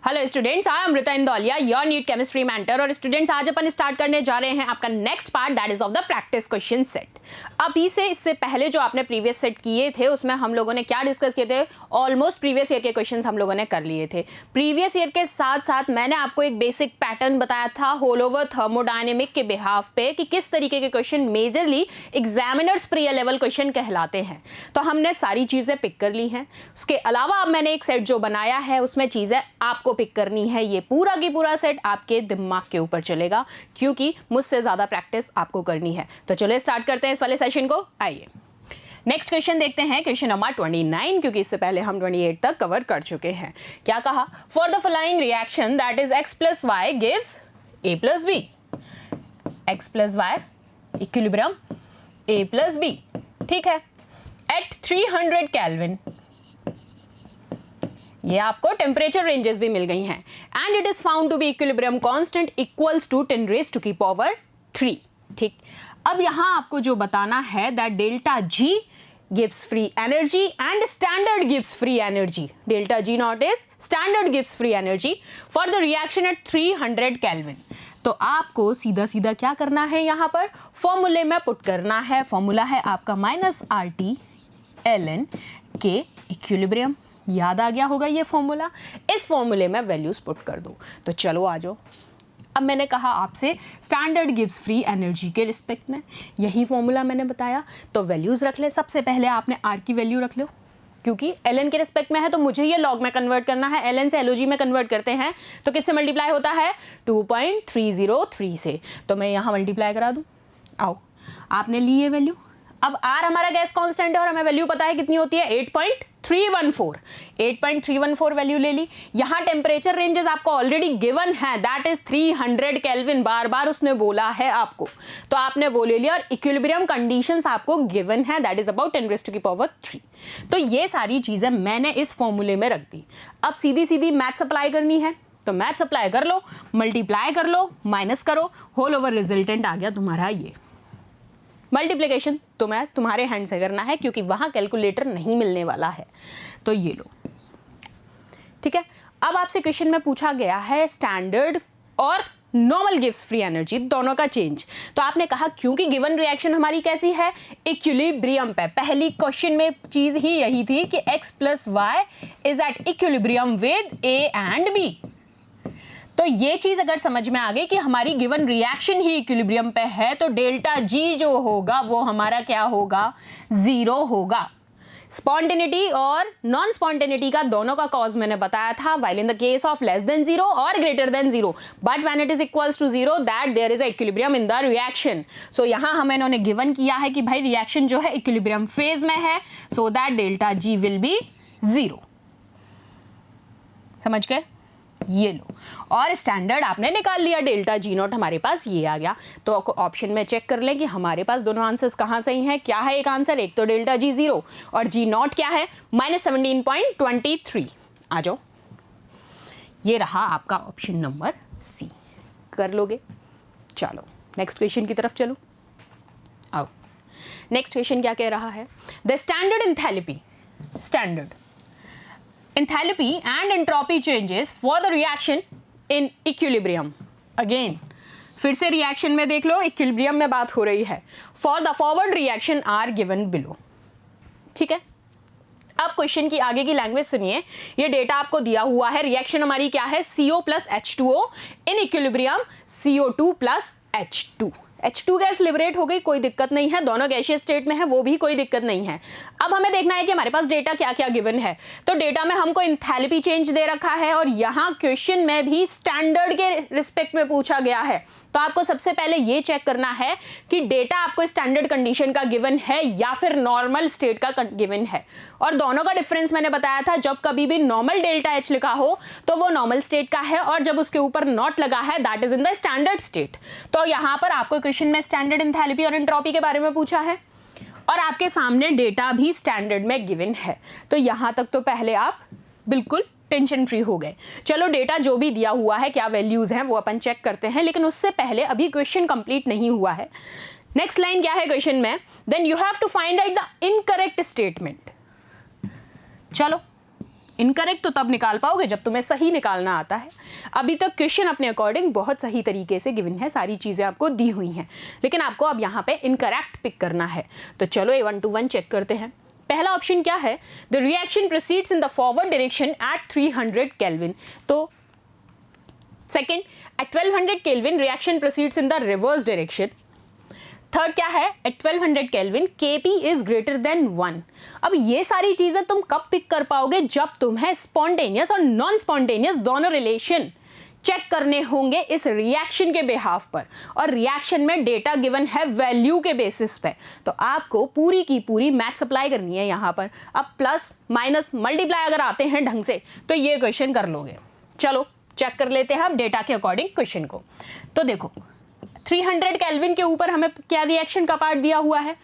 Hello students, I am Amrita Indoliya, your NEET chemistry mentor. और students, आज अपन स्टार्ट करने जा रहे हैं आपका next part, that is of the practice question set. अभी से इससे पहले जो आपने प्रीवियस सेट किए थे उसमें हम लोगों ने क्या डिस्कस किए थे? ऑलमोस्ट प्रीवियस ईयर के क्वेश्चंस हम लोगों ने कर लिए थे। प्रीवियस ईयर के साथ साथ मैंने आपको एक बेसिक पैटर्न बताया था होल ओवर थर्मोडायनेमिक के बिहाफ पे कि किस तरीके के question majorly examiners pre level question कहलाते हैं। तो हमने सारी चीजें पिक कर ली हैं। उसके अलावा अब मैंने एक सेट जो बनाया है उसमें चीजें आपको पिक करनी है। ये पूरा की पूरा सेट आपके दिमाग के ऊपर चलेगा क्योंकि मुझसे ज्यादा प्रैक्टिस आपको करनी है। तो चलिए स्टार्ट करते हैं इस वाले सेशन को। आइए नेक्स्ट क्वेश्चन देखते हैं, क्वेश्चन नंबर 29, क्योंकि इससे पहले हम 28 तक कवर कर चुके हैं। क्या कहा? For the following reaction that is x plus Y gives a plus B. x plus Y equilibrium a plus B, ठीक है, एट 300 केल्विन। ये आपको टेम्परेचर रेंजेस भी मिल गई हैं। And it is found to be equilibrium constant equals to 10 raise to की power 3। ठीक, अब यहां आपको जो बताना है that delta G gives free energy and standard gives free energy. Delta G naught is standard gives free energy for the reaction at 300 kelvin. तो आपको सीधा सीधा क्या करना है, यहां पर फॉर्मूले में पुट करना है। फॉर्मूला है आपका -RT ln के इक्विलिब्रियम। याद आ गया होगा ये फॉर्मूला। इस फॉर्मूले में वैल्यूज पुट कर दो। तो चलो आ जाओ। अब मैंने कहा आपसे स्टैंडर्ड गिव्स फ्री एनर्जी के रिस्पेक्ट में यही फॉर्मूला मैंने बताया, तो वैल्यूज रख ले। सबसे पहले आपने आर की वैल्यू रख लो क्योंकि एल के रिस्पेक्ट में है तो मुझे ये लॉग में कन्वर्ट करना है। एल से एलओजी में कन्वर्ट करते हैं तो किससे मल्टीप्लाई होता है? 2.303 से। तो मैं यहाँ मल्टीप्लाई करा दूँ। आओ, आपने ली ये वैल्यू। अब आर हमारा गैस कांस्टेंट है और हमें वैल्यू पता है कितनी होती है, 8.314। 8.314 वैल्यू ले ली। यहां टेम्परेचर रेंजेस आपको ऑलरेडी गिवन है, दैट इज 300 केल्विन। बार बार उसने बोला है आपको, तो आपने वो ले लिया। और इक्विलिब्रियम कंडीशंस आपको गिवन है, that is about 10 raise to की पावर 3। तो ये सारी चीजें मैंने इस फॉर्मूले में रख दी। अब सीधी सीधी मैथ्स अप्लाई करनी है तो मैथ्स अप्लाई कर लो, मल्टीप्लाई कर लो, माइनस करो, होल ओवर रिजल्टेंट आ गया तुम्हारा ये। मल्टीप्लिकेशन तो मैं तुम्हारे हैंड से करना है क्योंकि वहां कैलकुलेटर नहीं मिलने वाला है। तो ये लो, ठीक है। अब आपसे क्वेश्चन में पूछा गया है स्टैंडर्ड और नॉर्मल गिव्स फ्री एनर्जी दोनों का चेंज। तो आपने कहा क्योंकि गिवन रिएक्शन हमारी कैसी है, इक्विलिब्रियम पे। पहली क्वेश्चन में चीज ही यही थी कि x plus Y is at equilibrium with a and b। तो ये चीज अगर समझ में आ गई कि हमारी गिवन रिएक्शन ही इक्विलिब्रियम पे है तो डेल्टा जी जो होगा वो हमारा क्या होगा, 0 होगा। स्पॉन्टेनिटी और नॉन स्पॉन्टेनिटी का दोनों का कॉज मैंने बताया था, while in the case of less than 0 और greater than 0, but when it is equals to 0 that there is a equilibrium in the reaction. सो यहां हमें इन्होंने गिवन किया है कि भाई रिएक्शन जो है इक्विलिब्रियम फेज में है, so that delta ji will be 0। समझ गए? ये लो, और स्टैंडर्ड आपने निकाल लिया, डेल्टा जी नॉट हमारे पास ये आ गया। तो ऑप्शन में चेक कर लें कि हमारे पास दोनों आंसर्स कहाँ सही हैं। क्या है एक आंसर, एक तो डेल्टा जी 0 और जी नॉट क्या है -17.23। आ जाओ, ये रहा आपका ऑप्शन नंबर सी। कर लोगे? चलो नेक्स्ट क्वेश्चन की तरफ चलो। आओ, नेक्स्ट क्वेश्चन क्या कह रहा है, the standard enthalpy, standard enthalpy and entropy changes for the reaction in equilibrium। Again फिर से रिएक्शन में देख लो, इक्विलिब्रियम में बात हो रही है। For the forward reaction are given below, ठीक है। अब क्वेश्चन की आगे की लैंग्वेज सुनिए। ये डेटा आपको दिया हुआ है, रिएक्शन हमारी क्या है, CO plus H2O in equilibrium CO2 plus H2। H2 gas liberate हो गई, कोई दिक्कत नहीं है, दोनों गैसियस स्टेट में है, वो भी कोई दिक्कत नहीं है। अब हमें देखना है कि हमारे पास डेटा क्या क्या गिवन है। तो डेटा में हमको एंथैल्पी चेंज दे रखा है और यहाँ क्वेश्चन में भी स्टैंडर्ड के रिस्पेक्ट में पूछा गया है। तो आपको सबसे पहले ये चेक करना है कि डेटा आपको स्टैंडर्ड कंडीशन का गिवन है या फिर नॉर्मल स्टेट का गिवन है। और दोनों का डिफरेंस मैंने बताया था, जब कभी भी नॉर्मल डेल्टा एच लिखा हो तो वो नॉर्मल स्टेट का है, और जब उसके ऊपर नॉट लगा है that is in the standard state. तो यहां पर आपको क्वेश्चन में स्टैंडर्ड एंथैल्पी और एंट्रोपी के बारे में पूछा है और आपके सामने डेटा भी स्टैंडर्ड में गिवन है। तो यहां तक तो पहले आप बिल्कुल टेंशन फ्री हो गए। चलो डेटा जो भी दिया हुआ है, क्या वैल्यूज हैं वो अपन चेक करते हैं, लेकिन उससे पहले अभी क्वेश्चन कंप्लीट नहीं हुआ है। नेक्स्ट लाइन क्या है क्वेश्चन में, then you have to find out the incorrect statement. चलो इनकरेक्ट तो तब निकाल पाओगे जब तुम्हें सही निकालना आता है। अभी तक क्वेश्चन अपने अकॉर्डिंग बहुत सही तरीके से गिवन है, सारी चीज़ें आपको दी हुई हैं, लेकिन आपको अब यहाँ पे इनकरेक्ट पिक करना है। तो चलो ये 1 to 1 चेक करते हैं। पहला ऑप्शन क्या है, the reaction proceeds in the forward direction at 300 kelvin. तो second, at 1200 Kelvin reaction proceeds in the reverse direction. Third क्या है, at 1200 kelvin Kp is greater than 1। अब ये सारी चीजें तुम कब पिक कर पाओगे, जब तुम्हें स्पॉन्टेनियस और नॉन स्पॉन्टेनियस दोनों रिलेशन चेक करने होंगे इस रिएक्शन के बिहाफ पर, और रिएक्शन में डेटा गिवन है वैल्यू के बेसिस पे। तो आपको पूरी की पूरी मैथ्स अप्लाई करनी है यहाँ पर। अब प्लस माइनस मल्टीप्लाई अगर आते हैं ढंग से तो ये क्वेश्चन कर लोगे। चलो चेक कर लेते हैं अब डेटा के अकॉर्डिंग क्वेश्चन को। तो देखो 300 केल्विन के ऊपर हमें क्या रिएक्शन का पार्ट दिया हुआ है,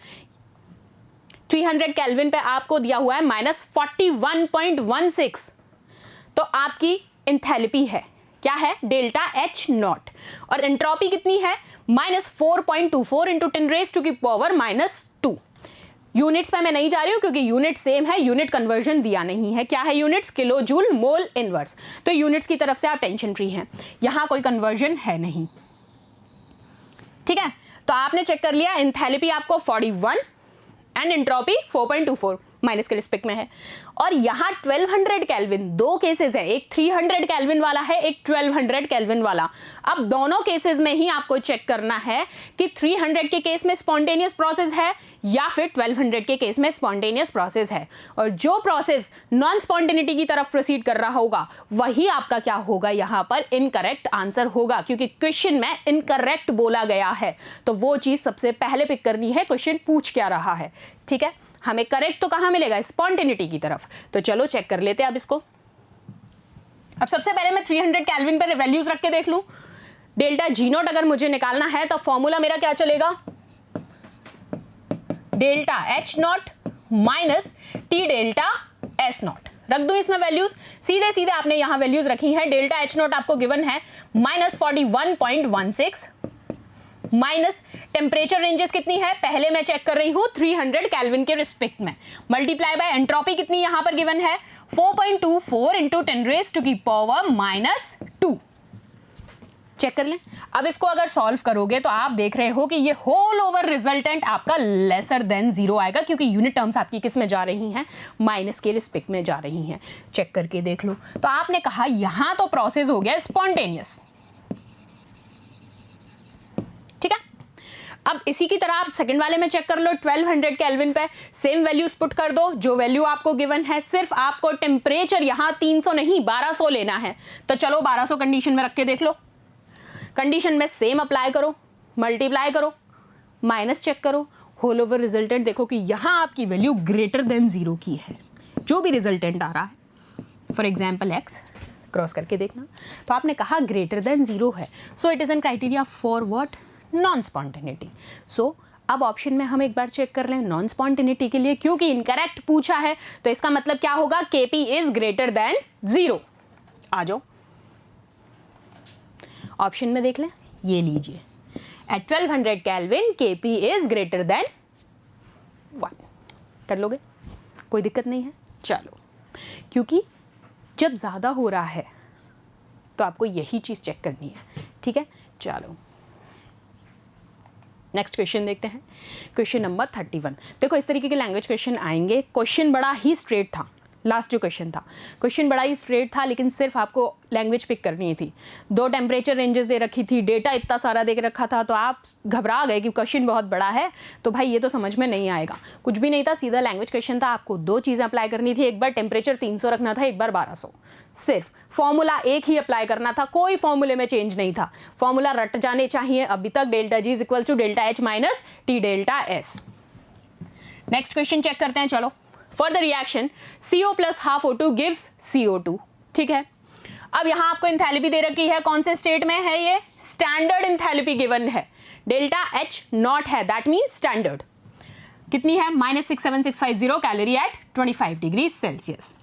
300 केल्विन पे आपको दिया हुआ है -41.16। तो आपकी एंथैल्पी है, क्या है, डेल्टा H नॉट, और एंट्रोपी कितनी है, -4.24 इंटू 10⁻⁻²। यूनिट्स पे मैं नहीं जा रही हूं क्योंकि यूनिट सेम है, यूनिट कन्वर्जन दिया नहीं है। क्या है units, kilo joule mole inverse. तो यूनिट्स की तरफ से आप टेंशन फ्री हैं, यहां कोई कन्वर्जन है नहीं, ठीक है। तो आपने चेक कर लिया, एंथैल्पी आपको 41 एंड एंट्रोपी 4.24 माइनस के रिस्पेक्ट में है। और यहाँ 1200 केल्विन, दो केसेस है, एक 300 केल्विन वाला है, एक 1200 केल्विन वाला। अब दोनों केसेस में ही आपको चेक करना है कि 300 के केस में स्पॉन्टेनियस प्रोसेस है या फिर 1200 के केस में स्पॉन्टेनियस प्रोसेस है। और जो प्रोसेस नॉन स्पॉन्टेनिटी की तरफ प्रोसीड कर रहा होगा वही आपका क्या होगा, यहाँ पर इनकरेक्ट आंसर होगा, क्योंकि क्वेश्चन में इनकरेक्ट बोला गया है। तो वो चीज सबसे पहले पिक करनी है, क्वेश्चन पूछ क्या रहा है, ठीक है। हमें करेक्ट तो कहां मिलेगा, स्पॉन्टेनिटी की तरफ। तो चलो चेक कर लेते हैं अब इसको। अब सबसे पहले मैं 300 केल्विन पर वैल्यूज रख के देख लूं। डेल्टा G नॉट अगर मुझे निकालना है तो फॉर्मूला मेरा क्या चलेगा, delta H not minus T delta S not. रख दूं इसमें वैल्यूज, सीधे सीधे आपने यहां वैल्यूज रखी है। डेल्टा H नॉट आपको गिवन है -41.16 माइनस टेम्परेचर रेंजेस कितनी है, पहले मैं चेक कर रही हूं 300 केल्विन के रिस्पेक्ट में, मल्टीप्लाई बाय एंट्रोपी कितनी यहां पर गिवन है 4.24 इंटू 10⁻⁻²। चेक कर लें। अब इसको अगर सॉल्व करोगे तो आप देख रहे हो कि ये होल ओवर रिजल्टेंट आपका लेसर देन 0 आएगा, क्योंकि यूनिट टर्म्स आपकी किस में जा रही हैं, माइनस के रिस्पेक्ट में जा रही हैं। चेक करके देख लो। तो आपने कहा यहां तो प्रोसेस हो गया स्पॉन्टेनियस, ठीक है। अब इसी की तरह आप सेकंड वाले में चेक कर लो, 1200 केल्विन पे सेम वैल्यूज पुट कर दो, जो वैल्यू आपको गिवन है। सिर्फ आपको टेम्परेचर यहां 300 नहीं 1200 लेना है। तो चलो 1200 कंडीशन में रख के देख लो। कंडीशन में सेम अप्लाई करो, मल्टीप्लाई करो, माइनस चेक करो, होल ओवर रिजल्टेंट देखो कि यहां आपकी वैल्यू ग्रेटर देन 0 की है, जो भी रिजल्टेंट आ रहा है। फॉर एग्जाम्पल x क्रॉस करके देखना। तो आपने कहा ग्रेटर देन 0 है, so it is an criteria for what, non spontaneity. So अब ऑप्शन में हम एक बार चेक कर लें नॉन स्पॉन्टेनिटी के लिए, क्योंकि इनकरेक्ट पूछा है तो इसका मतलब क्या होगा, Kp इज ग्रेटर देन 0। आ जाओ ऑप्शन में देख लें, ये लीजिए, at 1200 kelvin Kp is greater than 1। कर लोगे, कोई दिक्कत नहीं है। चलो, क्योंकि जब ज्यादा हो रहा है तो आपको यही चीज चेक करनी है, ठीक है। चलो नेक्स्ट क्वेश्चन देखते हैं, क्वेश्चन नंबर 31। देखो इस तरीके के लैंग्वेज क्वेश्चन आएंगे। क्वेश्चन बड़ा ही स्ट्रेट था, लास्ट जो क्वेश्चन था क्वेश्चन बड़ा ही स्ट्रेट था, लेकिन सिर्फ आपको लैंग्वेज पिक करनी थी। 2 टेम्परेचर रेंजेस दे रखी थी, डेटा इतना सारा दे रखा था, तो आप घबरा गए कि क्वेश्चन बहुत बड़ा है तो भाई ये तो समझ में नहीं आएगा। कुछ भी नहीं था, सीधा लैंग्वेज क्वेश्चन था। आपको 2 चीज़ें अप्लाई करनी थी, एक बार टेम्परेचर 300 रखना था, एक बार 1200। सिर्फ फॉर्मूला एक ही अप्लाई करना था, कोई फॉर्मूले में चेंज नहीं था। फॉर्मूला रट जाने चाहिए अभी तक, delta G is equal to delta H minus T delta S। Next question check करते हैं। चलो, for the reaction CO plus half O2 gives CO2, ठीक है। अब यहां आपको एंथैल्पी दे रखी है, कौन से स्टेट में है, ये स्टैंडर्ड एंथैल्पी गिवन है, डेल्टा H नॉट है, दैट मीन स्टैंडर्ड कितनी है, -67650 calorie at 25 degree Celsius.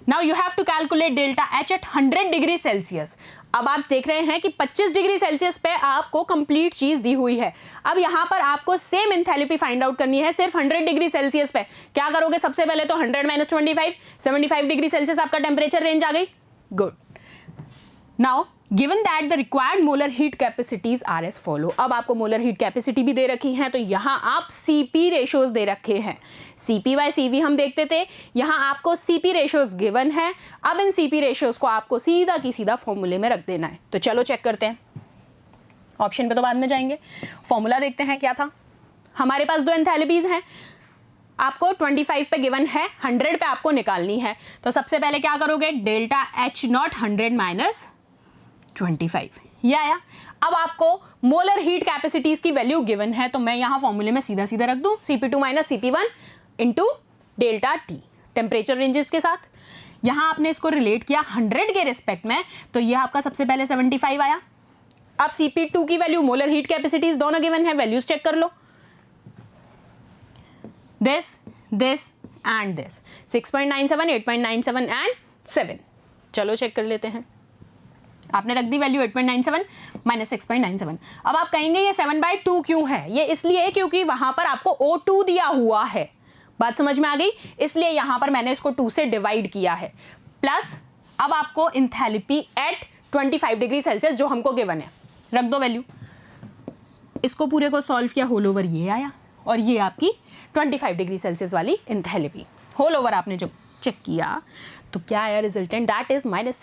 Now you have to calculate delta H at 100 degree Celsius. अब आप देख रहे हैं कि 25 डिग्री सेल्सियस पे आपको कंप्लीट चीज दी हुई है। अब यहां पर आपको सेम एंथैल्पी फाइंड आउट करनी है सिर्फ 100 डिग्री सेल्सियस पे। क्या करोगे, सबसे पहले तो 100 माइनस 25, 75 डिग्री सेल्सियस आपका टेम्परेचर रेंज आ गई। Good. Now given that the required molar heat capacities R S follow. अब आपको मोलर हीट कैपेसिटी भी दे रखी है, तो यहां आप सीपी रेशियोज दे रखे हैं। सीपी बाय सीवी हम देखते थे, यहां आपको सीपी रेशियोज गिवन है। अब इन सीपी रेशियोज को आपको सीधा की सीधा फॉर्मूले में रख देना है। तो चलो चेक करते हैं, ऑप्शन पे तो बाद में जाएंगे, फॉर्मूला देखते हैं क्या था। हमारे पास दो एंथैल्पीज हैं, आपको 25 पे गिवन है, 100 पे आपको निकालनी है। तो सबसे पहले क्या करोगे, डेल्टा एच नॉट 100 माइनस 25, ये आया। अब आपको मोलर हीट कैपेसिटीज की वैल्यू गिवन है, तो मैं यहां फॉर्मूले में सीधा सीधा रख दूं Cp2 minus Cp1 into delta T temperature ranges के साथ। यहां आपने इसको रिलेट किया 100 के रिस्पेक्ट में, तो यह आपका सबसे पहले 75 आया। अब Cp2 की वैल्यू, मोलर हीट कैपेसिटीज दोनों गिवन है, वैल्यूज चेक कर लो, this this and this 6.97, 8.97 and 7। चलो चेक कर लेते हैं। आपने रख दी वैल्यू 8.97 माइनस 6.97। अब आप कहेंगे ये 7/2 क्यों है, ये इसलिए क्योंकि वहां पर आपको O2 दिया हुआ है। बात समझ में आ गई, इसलिए यहां पर मैंने इसको 2 से डिवाइड किया है। प्लस अब आपको इंथैल्पी एट 25 डिग्री सेल्सियस जो हमको गिवन है, रख दो वैल्यू। इसको पूरे को सॉल्व किया, होल ओवर ये आया, और ये आपकी 25 डिग्री सेल्सियस वाली इंथैल्पी। होल ओवर आपने जब चेक किया तो क्या आया resultant, that is minus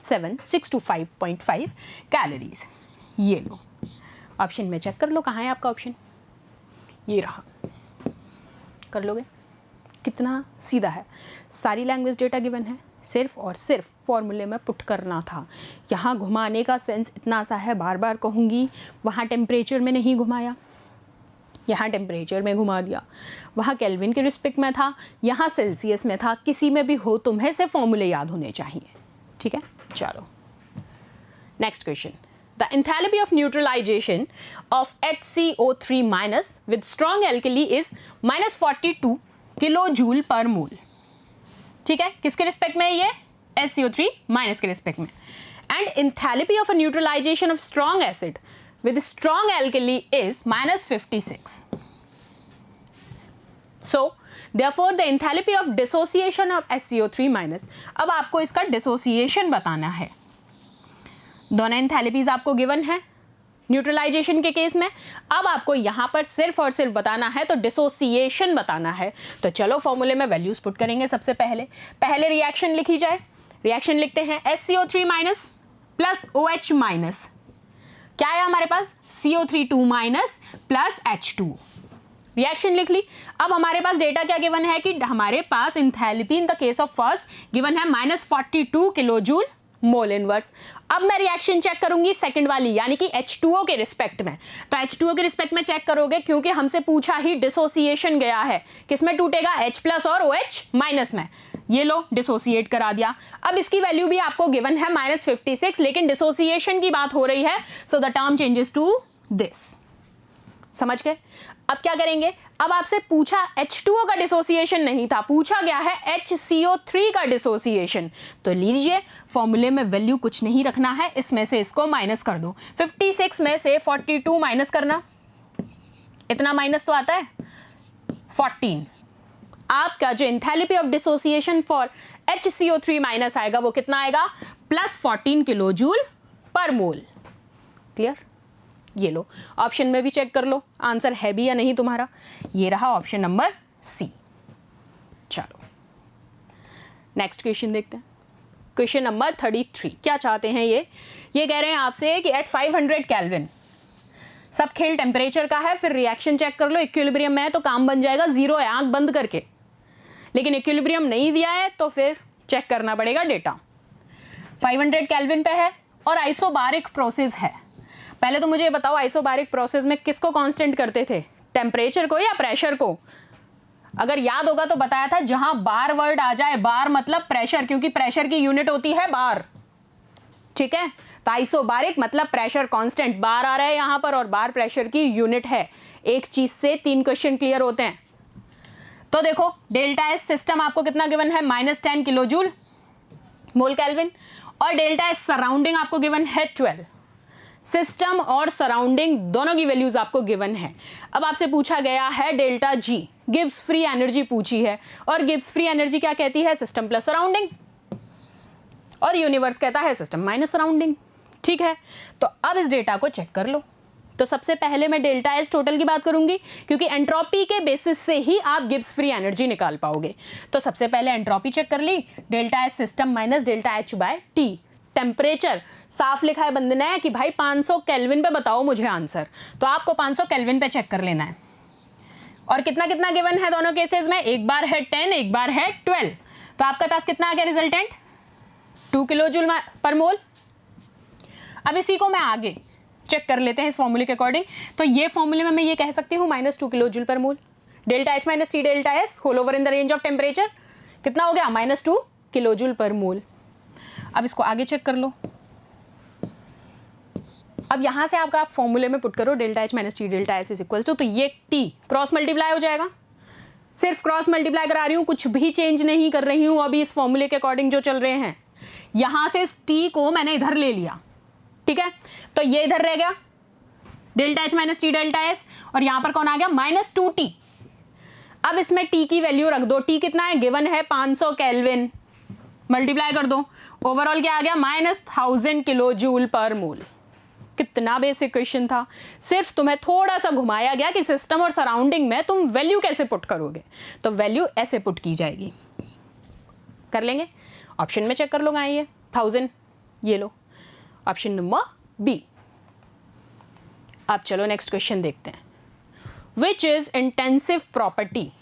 625.5 calories. ये लो, ऑप्शन में चेक कर लो, कहाँ है आपका ऑप्शन, ये रहा। कर लोगे, कितना सीधा है। सारी लैंग्वेज डेटा गिवन है, सिर्फ और सिर्फ फॉर्मूले में पुट करना था। यहाँ घुमाने का सेंस इतना सा है, बार बार कहूँगी, वहाँ टेम्परेचर में नहीं घुमाया, यहाँ टेम्परेचर में घुमा दिया, वहाँ केल्विन के रिस्पेक्ट में था, यहाँ सेल्सियस में था। किसी में भी हो, तुम्हें से फॉर्मूले याद होने चाहिए, ठीक है। चलो next question, the enthalpy of neutralization of HCO3 minus with strong alkali is minus 42 kilo joule per mole. ठीक है, किसके रिस्पेक्ट में ये, HCO3 माइनस के रिस्पेक्ट में। And enthalpy of a neutralization of strong acid with strong alkali is minus 56. So therefore the enthalpy of dissociation of HCO3 minus, अब आपको इसका डिसोसिएशन बताना है। दोनों एंथैल्पीज आपको गिवन है न्यूट्रलाइजेशन के केस में। अब आपको यहां पर सिर्फ और सिर्फ बताना है, तो डिसोसिएशन बताना है। तो चलो फॉर्मूले में वैल्यूज पुट करेंगे। सबसे पहले रिएक्शन लिखी जाए। रिएक्शन लिखते हैं, HCO3 minus plus OH minus, क्या है हमारे पास, CO3 minus plus H2। Reaction लिख ली। अब हमारे पास डेटा क्या गिवन है कि हमारे पास enthalpy in the case of first given है minus 42 kilo joule mole inverse. अब मैं रिएक्शन चेक करूंगी सेकंड वाली, यानी कि H2O के रिस्पेक्ट में। तो H2O के रिस्पेक्ट में चेक करोगे, क्योंकि हमसे पूछा ही डिसोसिएशन गया है, किसमें टूटेगा, H प्लस और OH माइनस में। ये लो, डिसोसिएट करा दिया। अब इसकी वैल्यू भी आपको गिवन है माइनस 56, लेकिन डिसोसिएशन की बात हो रही है, so the term changes to this. समझ गए। अब क्या करेंगे, अब आपसे पूछा H2O का डिसोसिएशन नहीं था, पूछा गया है HCO3 का डिसोसिएशन। तो लीजिए, फॉर्मूले में वैल्यू कुछ नहीं रखना है, इसमें से इसको माइनस कर दो। 56 में से 42 माइनस करना, इतना माइनस तो आता है 14। आपका जो enthalpy of dissociation for HCO3 minus आएगा, वो कितना आएगा, प्लस 14 किलो जूल पर मोल। क्लियर। ये लो, ऑप्शन में भी चेक कर लो आंसर है भी या नहीं तुम्हारा। ये रहा ऑप्शन नंबर सी। चलो नेक्स्ट क्वेश्चन देखते हैं। Question number 33। क्या चाहते हैं ये कह रहे हैं आपसे कि एट 500 केल्विन, सब खेल टेम्परेचर का है, फिर रिएक्शन चेक कर लो, इक्विलिब्रियम में है तो काम बन जाएगा, जीरो है आंख बंद करके। लेकिन इक्विलिब्रियम नहीं दिया है तो फिर चेक करना पड़ेगा डेटा। 500 केल्विन पे है और आइसोबारिक प्रोसेस है। पहले तो मुझे बताओ, आइसोबारिक प्रोसेस में किसको कांस्टेंट करते थे, टेम्परेचर को या प्रेशर को? अगर याद होगा तो बताया था, जहां बार वर्ड आ जाए, बार मतलब प्रेशर, क्योंकि प्रेशर की यूनिट होती है बार। ठीक है, तो आइसोबारिक मतलब प्रेशर कांस्टेंट, बार आ रहा है यहां पर, और बार प्रेशर की यूनिट है। एक चीज से 3 क्वेश्चन क्लियर होते हैं। तो देखो डेल्टा एस सिस्टम आपको कितना गिवन है, -10 किलो जूल मोल केल्विन, और डेल्टा एस सराउंडिंग आपको गिवन है 12। सिस्टम और सराउंडिंग दोनों की वैल्यूज आपको गिवन है। अब आपसे पूछा गया है delta G, Gibbs free energy पूछी है, और गिब्स फ्री एनर्जी क्या कहती है, सिस्टम प्लस सराउंडिंग, और यूनिवर्स कहता है सिस्टम माइनस सराउंडिंग। ठीक है, तो अब इस डेटा को चेक कर लो। तो सबसे पहले मैं डेल्टा एस टोटल की बात करूंगी, क्योंकि एंट्रोपी के बेसिस से ही आप गिब्स फ्री एनर्जी निकाल पाओगे। तो सबसे पहले एंट्रोपी चेक कर ली, delta S system minus delta H by T. Temperature साफ लिखा है बंदे ने कि भाई 500 केल्विन पे बताओ मुझे आंसर, तो आपको 500 केल्विन पे चेक कर लेना है। और कितना कितना गिवन है दोनों केसेस में, एक बार है 10, एक बार है 12। तो आपके पास कितना आ गया रिजल्टेंट, 2 किलो जूल पर मोल। अब इसी को मैं आगे चेक कर लेते हैं इस फॉर्मूले के अकॉर्डिंग। तो ये फॉर्मूले में मैं ये कह सकती हूँ -2 kilo joule per mole, delta H minus T delta S whole over in the range of temperature कितना हो गया, -2 किलो जूल पर मोल। अब इसको आगे चेक कर लो। अब यहां से आपका आप फॉर्मूले में पुट करो delta H minus T delta S is equal to, तो ये टी क्रॉस मल्टीप्लाई हो जाएगा, सिर्फ क्रॉस मल्टीप्लाई करा रही हूं, कुछ भी चेंज नहीं कर रही हूं अभी इस फॉर्मूले के अकॉर्डिंग जो चल रहे हैं। यहां से इस टी को मैंने इधर ले लिया, ठीक है, तो ये इधर रह गया delta H minus T delta S, और यहां पर कौन आ गया, -2t। अब इसमें टी की वैल्यू रख दो, टी कितना है, गिवन है 500 केल्विन, मल्टीप्लाई कर दो, ओवरऑल क्या आ गया, -1000 किलो जूल पर मोल। कितना बेसिक क्वेश्चन था, सिर्फ तुम्हें थोड़ा सा घुमाया गया कि सिस्टम और सराउंडिंग में तुम वैल्यू कैसे पुट करोगे। तो वैल्यू ऐसे पुट की जाएगी, कर लेंगे, ऑप्शन में चेक कर लो, ये 1000, ये लो ऑप्शन नंबर बी। अब चलो नेक्स्ट क्वेश्चन देखते हैं, विच इज इंटेंसिव प्रॉपर्टी।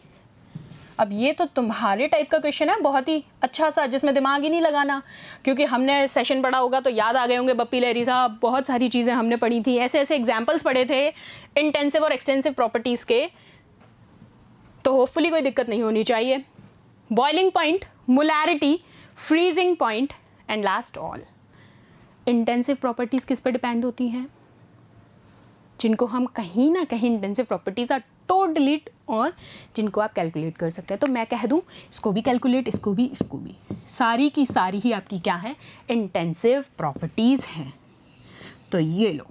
अब ये तो तुम्हारे टाइप का क्वेश्चन है, बहुत ही अच्छा सा, जिसमें दिमाग ही नहीं लगाना, क्योंकि हमने सेशन पढ़ा होगा तो याद आ गए होंगे, बप्पी लहरी साहब बहुत सारी चीज़ें हमने पढ़ी थी, ऐसे ऐसे एग्जाम्पल्स पढ़े थे इंटेंसिव और एक्सटेंसिव प्रॉपर्टीज़ के, तो होपफुली कोई दिक्कत नहीं होनी चाहिए। Boiling point, molarity, freezing point and last all. Intensive properties किस पर डिपेंड होती हैं, जिनको हम कहीं ना कहीं इंटेंसिव प्रॉपर्टीज़ आर टोटली, और जिनको आप कैलकुलेट कर सकते हैं। तो मैं कह दूं इसको भी कैलकुलेट, इसको भी, इसको भी, सारी की सारी ही आपकी क्या है, इंटेंसिव प्रॉपर्टीज़ हैं। तो ये लो,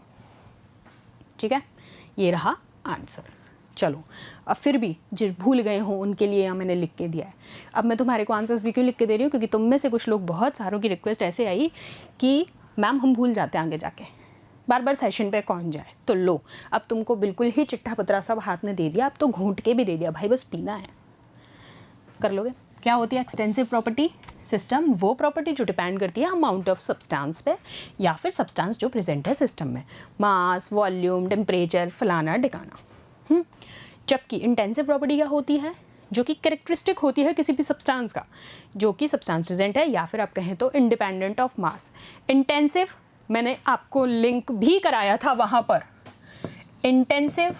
ठीक है, ये रहा आंसर। चलो अब फिर भी जो भूल गए हो उनके लिए यहाँ मैंने लिख के दिया है। अब मैं तुम्हारे को आंसर्स भी क्यों लिख के दे रही हूँ, क्योंकि तुम में से कुछ लोग, बहुत सारों की रिक्वेस्ट ऐसे आई कि मैम हम भूल जाते हैं आगे जाके, बार बार सेशन पे कौन जाए। तो लो, अब तुमको बिल्कुल ही चिट्ठा पत्रा सब हाथ में दे दिया, अब तो घूंट के भी दे दिया, भाई बस पीना है, कर लोगे। क्या होती है एक्सटेंसिव प्रॉपर्टी, सिस्टम वो प्रॉपर्टी जो डिपेंड करती है अमाउंट ऑफ सब्सटेंस पे, या फिर सब्सटेंस जो प्रेजेंट है सिस्टम में, मास, वॉल्यूम, टेम्परेचर, फलाना ढिकाना। जबकि इंटेंसिव प्रॉपर्टी क्या होती है, जो कि कैरेक्टरिस्टिक होती है किसी भी सब्सटेंस का, जो कि सब्सटेंस प्रेजेंट है, या फिर आप कहें तो इंडिपेंडेंट ऑफ मास। इंटेंसिव मैंने आपको लिंक भी कराया था वहां पर। इंटेंसिव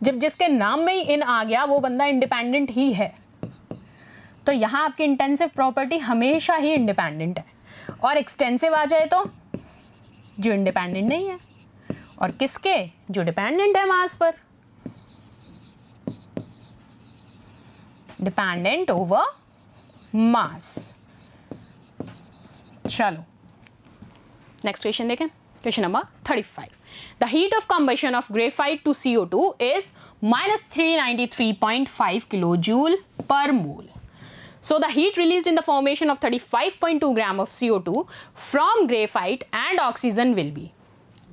जब जिसके नाम में ही इन आ गया वो बंदा इंडिपेंडेंट ही है, तो यहां आपकी इंटेंसिव प्रॉपर्टी हमेशा ही इंडिपेंडेंट है। और एक्सटेंसिव आ जाए तो जो इंडिपेंडेंट नहीं है, और किसके, जो डिपेंडेंट है मास पर, डिपेंडेंट ओवर मास। चलो नेक्स्ट क्वेश्चन देखें, question number 35। The heat of combustion of graphite to CO2 is -393.5 kilo joule per mole. So the heat released in the formation of 35.2 gram of CO2 from graphite and oxygen will be.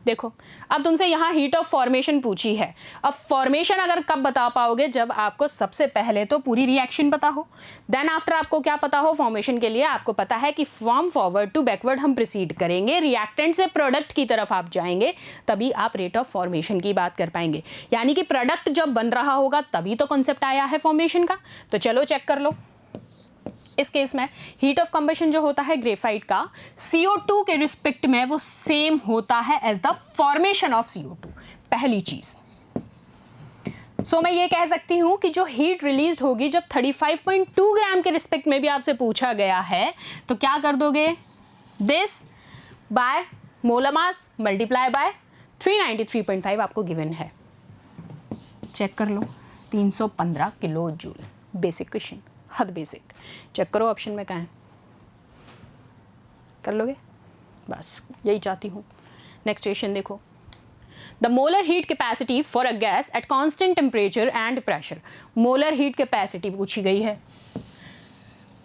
देखो अब तुमसे यहाँ heat of formation पूछी है। अब formation अगर कब बता पाओगे, जब आपको सबसे पहले तो पूरी रिएक्शन पता हो, देन आफ्टर आपको क्या पता हो, फॉर्मेशन के लिए आपको पता है कि फ्रॉम फॉरवर्ड टू बैकवर्ड हम प्रोसीड करेंगे, रिएक्टेंट से प्रोडक्ट की तरफ आप जाएंगे, तभी आप रेट ऑफ फॉर्मेशन की बात कर पाएंगे। यानी कि प्रोडक्ट जब बन रहा होगा तभी तो कॉन्सेप्ट आया है फॉर्मेशन का। तो चलो चेक कर लो। इस केस में हीट ऑफ कंबशन जो होता है ग्रेफाइट का CO2 के रिस्पेक्ट में वो सेम होता है as the formation of CO2, पहली चीज। सो मैं ये कह सकती हूं कि जो हीट रिलीज होगी जब 35.2 ग्राम के रिस्पेक्ट में भी आपसे पूछा गया है, तो क्या कर दोगे, this by molar mass multiply by 393.5 आपको गिवन है। चेक कर लो 315 किलो जूल। बेसिक क्वेश्चन, हद बेसिक। चेक करो ऑप्शन में कहाँ है, कर लोगे? बस यही चाहती हूँ। नेक्स्ट क्वेश्चन देखो, the molar heat capacity for a gas at constant temperature and pressure. Molar heat capacity पूछी गई है।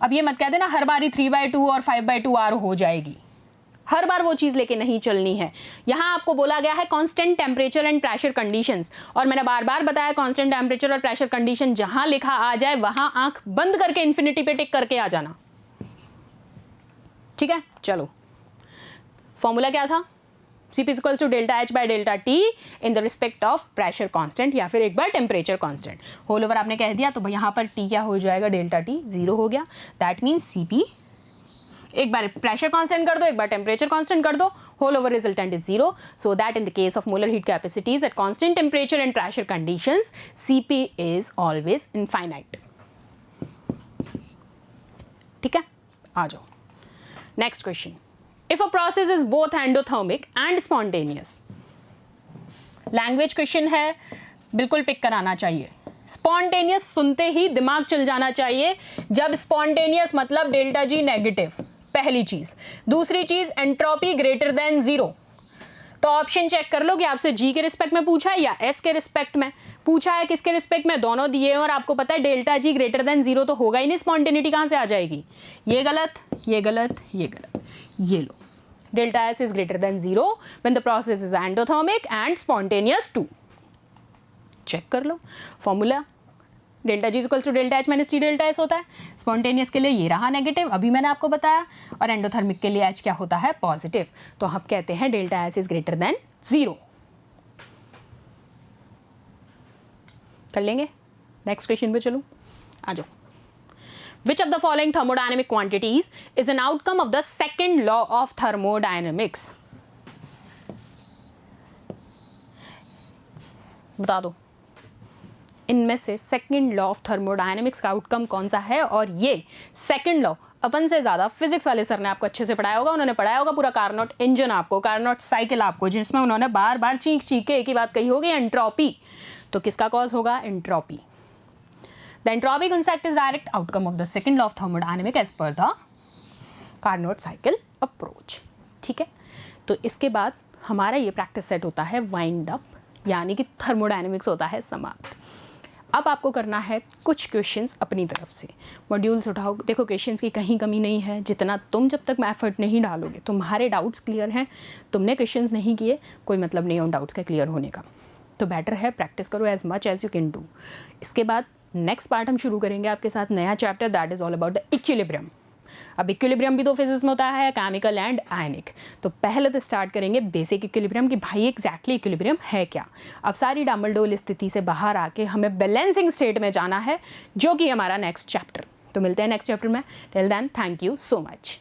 अब ये मत कह देना हर बारी 3/2 और 5/2 आर हो जाएगी, हर बार वो चीज लेके नहीं चलनी है। यहां आपको बोला गया है constant temperature and pressure conditions, और मैंने बार बार बताया कांस्टेंट टेम्परेचर और प्रेशर कंडीशन जहां लिखा आ जाए वहां आंख बंद करके इन्फिनिटी पे टिक करके आ जाना, ठीक है? चलो, फॉर्मूला क्या था? Cp equals to delta H by delta T in the respect of pressure constant या फिर एक बार टेम्परेचर कांस्टेंट। होल ओवर आपने कह दिया तो यहाँ पर टी क्या हो जाएगा? डेल्टा टी 0 हो गया। दैट मीन्स Cp, एक बार प्रेशर कांस्टेंट कर दो, एक बार टेम्परेचर कांस्टेंट कर दो, whole over resultant is 0। So that in the case of molar heat capacities at constant temperature and pressure conditions Cp is always infinite. ठीक है, आ जाओ next question. If a process is both endothermic and spontaneous, language question है, बिल्कुल pick कराना चाहिए। Spontaneous सुनते ही दिमाग चल जाना चाहिए। जब स्पॉन्टेनियस मतलब डेल्टा जी नेगेटिव, पहली चीज। दूसरी चीज एंट्रोपी ग्रेटर देन 0। तो ऑप्शन चेक कर लो कि आपसे जी के रिस्पेक्ट में पूछा है या एस के रिस्पेक्ट में पूछा है। किसके रिस्पेक्ट में? दोनों दिए हैं और आपको पता है डेल्टा जी ग्रेटर देन 0 तो होगा ही नहीं, स्पॉन्टेनिटी कहां से आ जाएगी? ये गलत, ये गलत, ये गलत। ये लो, delta S is greater than 0 when the process is endothermic and spontaneous too। Check कर लो formula, delta G equal to delta H minus T delta S होता है। स्पॉन्टेनियस के लिए ये रहा नेगेटिव, अभी मैंने आपको बताया, और एंडोथर्मिक के लिए एच क्या होता है? पॉजिटिव। तो हम कहते हैं delta S is greater than 0। कर लेंगे? नेक्स्ट क्वेश्चन पे चलूं, आ जाओ। Which of the following thermodynamic quantities is an outcome of the second law of thermodynamics? बता दो, इनमें से सेकंड लॉ ऑफ थर्मोडायनेमिक्स का आउटकम कौन सा है? और ये सेकंड लॉ अपन से ज्यादा फिजिक्स वाले सर ने आपको अच्छे से पढ़ाया होगा। उन्होंने पढ़ाया होगा पूरा कार्नोट इंजन आपको, कार्नोट साइकिल आपको, जिसमें उन्होंने बार बार चीख चीख के एक ही बात कही होगी, एंट्रोपी। तो किसका कॉज होगा? Entropy. The entropy concept is direct outcome of the second law of thermodynamics as per the Carnot cycle approach। ठीक है, तो इसके बाद हमारा ये प्रैक्टिस सेट होता है वाइंड अप, यानी कि थर्मोडायनेमिक्स होता है समाप्त। अब आपको करना है कुछ क्वेश्चंस अपनी तरफ से, मॉड्यूल्स उठाओ। देखो क्वेश्चंस की कहीं कमी नहीं है, जितना तुम जब तक एफर्ट नहीं डालोगे, तुम्हारे डाउट्स क्लियर हैं, तुमने क्वेश्चंस नहीं किए, कोई मतलब नहीं है उन डाउट्स के क्लियर होने का। तो बेटर है प्रैक्टिस करो as much as you can do. इसके बाद नेक्स्ट पार्ट हम शुरू करेंगे आपके साथ नया chapter, that is all about the equilibrium. अब इक्विलिब्रियम भी दो फेजेस में होता है, केमिकल एंड आयनिक। तो पहले तो स्टार्ट करेंगे बेसिक इक्विलिब्रियम कि भाई एग्जैक्टली इक्विलिब्रियम है क्या। अब सारी डामलडोल स्थिति से बाहर आके हमें बैलेंसिंग स्टेट में जाना है, जो कि हमारा नेक्स्ट चैप्टर। तो मिलते हैं नेक्स्ट चैप्टर में। Till then thank you so much.